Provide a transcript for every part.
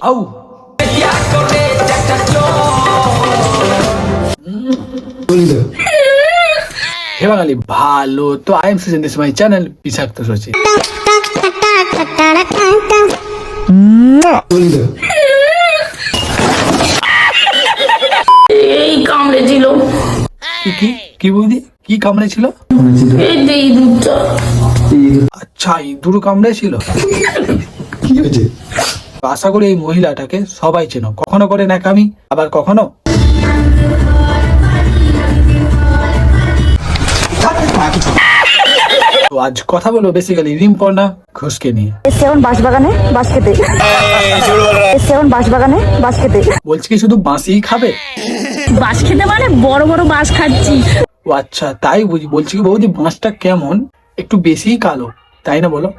আউ হে বাঙালি ভালো তো I am Sujen this my channel বিষাক্ত সচিব। এই কামড়েছিল। কি বৌদি কি কামড়েছিল? এই দুধটা। আচ্ছা ইঁদুর কামড়েছিল। কি হয়েছে? আশা করি এই মহিলাটাকে সবাই চেনো, কখনো করে ন্যাকামি আবার কখনো তো আজ কথা বলবো বেসিক্যালি রিম্পর্ণা ঘোষকে নিয়ে। বাঁশবাগানে বাঁশ খেতে বলছি কি শুধু বাঁশই খাবে? বাঁশ খেতে মানে বড় বড় বাঁশ খাচ্ছি। ও আচ্ছা তাই বুঝি। বলছি কি বৌদি বাঁশটা কেমন, একটু বেশিই কালো তাই না বলো?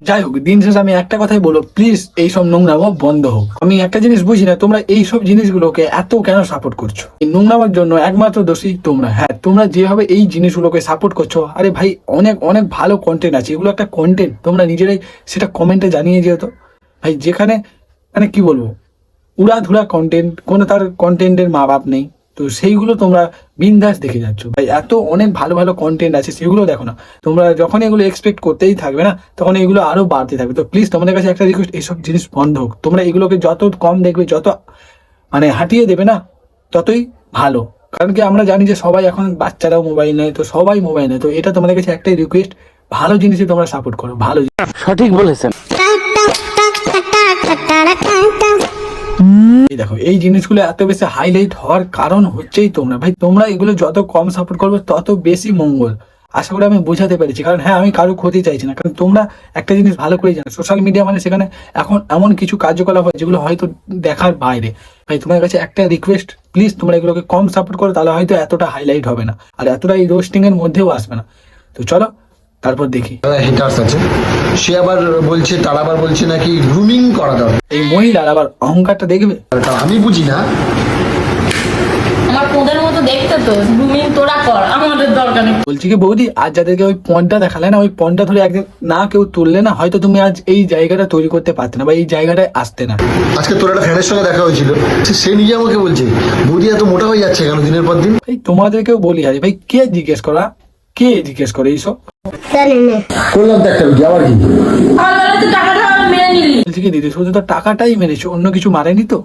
যাই হোক দিন শেষে আমি একটা কথাই বলবো, প্লিজ এইসব নোংরামো বন্ধ হোক। আমি একটা জিনিস বুঝি না, তোমরা এইসব জিনিসগুলোকে এত কেন সাপোর্ট করছো? এই নোংরামের জন্য একমাত্র দোষী তোমরা। হ্যাঁ তোমরা যেভাবে এই জিনিসগুলোকে সাপোর্ট করছো, আরে ভাই অনেক অনেক ভালো কন্টেন্ট আছে, এগুলো একটা কন্টেন্ট, তোমরা নিজেরাই সেটা কমেন্টে জানিয়ে যেহেতু ভাই, যেখানে মানে কি বলবো উড়াধুরা কন্টেন্ট, কোনো তার কন্টেন্টের মা বাপ নেই, তো সেইগুলো তোমরা বিন্দাস দেখে যাচ্ছ। ভাই এত অনেক ভালো ভালো কন্টেন্ট আছে, সেগুলো দেখো না। তোমরা যখন এগুলো এক্সপেক্ট করতেই থাকবে না, তখন এগুলো আরো বাড়তে থাকবে। তো প্লিজ তোমাদের কাছে একটা রিকোয়েস্ট, এইসব জিনিস বন্ধ হোক। তোমরা এগুলোকে যত কম দেখবে, যত মানে হাঁটিয়ে দেবে না, ততই ভালো। কারণ কি আমরা জানি যে সবাই এখন বাচ্চারাও মোবাইল নেয়, তো সবাই মোবাইল নেয়। তো এটা তোমাদের কাছে একটাই রিকোয়েস্ট, ভালো জিনিসে তোমরা সাপোর্ট করো, ভালো। সঠিক বলেছেন। এই দেখো এই জিনিসগুলো এত বেশি হাইলাইট হওয়ার কারণ হচ্ছেই তোমরা। ভাই তোমরা এগুলো যত কম সাপোর্ট করবে তত বেশি মঙ্গল। আশা করি আমি বোঝাতে পেরেছি। কারণ হ্যাঁ আমি কারো ক্ষতি চাইছি না, কারণ তোমরা একটা জিনিস ভালো করে জানো, সোশ্যাল মিডিয়া মানে সেখানে এখন এমন কিছু কার্যকলাপ হয় যেগুলো হয়তো দেখার বাইরে। ভাই তোমার কাছে একটা রিকোয়েস্ট, প্লিজ তোমরা এগুলোকে কম সাপোর্ট করো, তাহলে হয়তো এতটা হাইলাইট হবে না, আর এতটা এই রোস্টিং এর মধ্যেও আসবে না। তো চলো তারপর দেখি। হেটার্স আছে, সে আবার বলছে, তার আবার বলছে নাকি গ্রুমিং করা দরকার। এই মহিলার আবার অহংকারটা দেখবে, আমি বুঝি না। আমার তোদের মতো দেখতে তো গ্রুমিং তোরা কর, আমাদের দরকার নেই। বলছি কি বৌদি আজ যাদেরকে ওই পণটা দেখালে না, ওই পণটা ধরে একদিন না কেউ তুললে না, হয়তো তুমি আজ এই জায়গাটা তৈরি করতে পারতে না বা এই জায়গাটায় আসতে না। আজকে তোর একটা ফ্রেন্ডের সঙ্গে দেখা হয়েছিল, সে নিজে আমাকে বলছে বৌদি এত মোটা হয়ে যাচ্ছে কেন দিনের পর দিন। ভাই তোমাদেরকেও বলি, আরে ভাই কে জিজ্ঞেস করে এইসব? করলাম তো একটা ভিডিও, আবার কি আমার বেলা তো টাকাটা মেরে নিলি। বলছি কি দিদি শুধু তো টাকাটাই মেরেছো, অন্য কিছু মারেনি তো?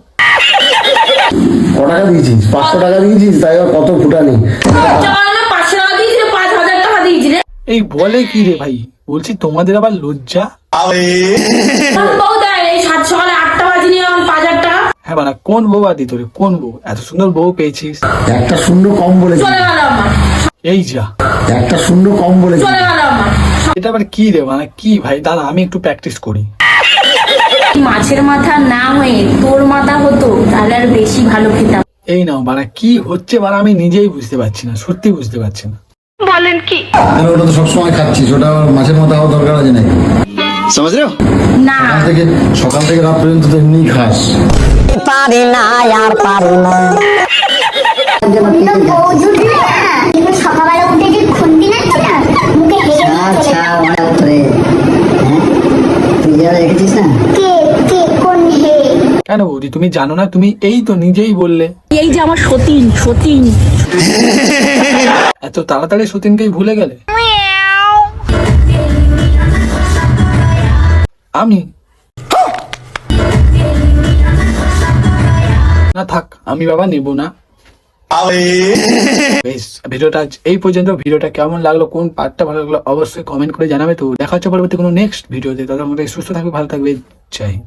ক টাকা দিয়েছিস? 500 টাকা দিয়েছিস, তাই আর কত ফুটানি। 500 টাকা দিয়েছি, 5000 টাকা দিয়েছি রে। এই বলে কি রে ভাই, বলছি তোমাদের আবার লজ্জা? বউ দেয় এই 7 সকালে 8টা বাজে নিয়ে 5000 টাকা। হ্যাঁ মানে কোন বউ আদি তোর, কোন বউ? এত সুন্দর বউ পেয়েছিস, একটা শূন্য কম বলেছি, চলে গেল আমার, এই যা একটা শূন্য কম বলেছি। চলে গেল আমার। এটা আবার কি রে, মানে কি ভাই? দাঁড়া আমি একটু প্র্যাকটিস করি। মাছের মাথা না হয়ে তোর মাথা হতো তাহলে আর বেশি ভালো খেতাম। এই নাও মানে কি হচ্ছে, মানে আমি নিজেই বুঝতে পারছি না, সত্যি বুঝতে পারছি না। বলেন কি? আমি ওটা তো সবসময় খাচ্ছিস, ওটা মাছের মাথা হওয়া দরকার আছে নাকি? না সকাল থেকে রাত পর্যন্ত তো এমনিই খাস। পারি না আর পারি না। সকালবেলা উঠে যে খুন্তি নাচ্ছে না, মুখে হেগে আচ্ছা অনেক ধরে তুই যারা দেখেছিস না, কে কে কোন হে? কেন বৌদি তুমি জানো না? তুমি এই তো নিজেই বললে। এই যে আমার সতীন এত তাড়াতাড়ি সতীনকেই ভুলে গেলে? আমি না থাক, আমি বাবা নেব না। বেশ ভিডিওটা এই পর্যন্ত। ভিডিওটা কেমন লাগলো, কোন পার্টটা ভালো লাগলো অবশ্যই কমেন্ট করে জানাবে। তো দেখা হচ্ছে পরবর্তী কোনো নেক্সট ভিডিওতে। তাদের মধ্যে সুস্থ থাকবে, ভালো থাকবে, জয় হিন্দ।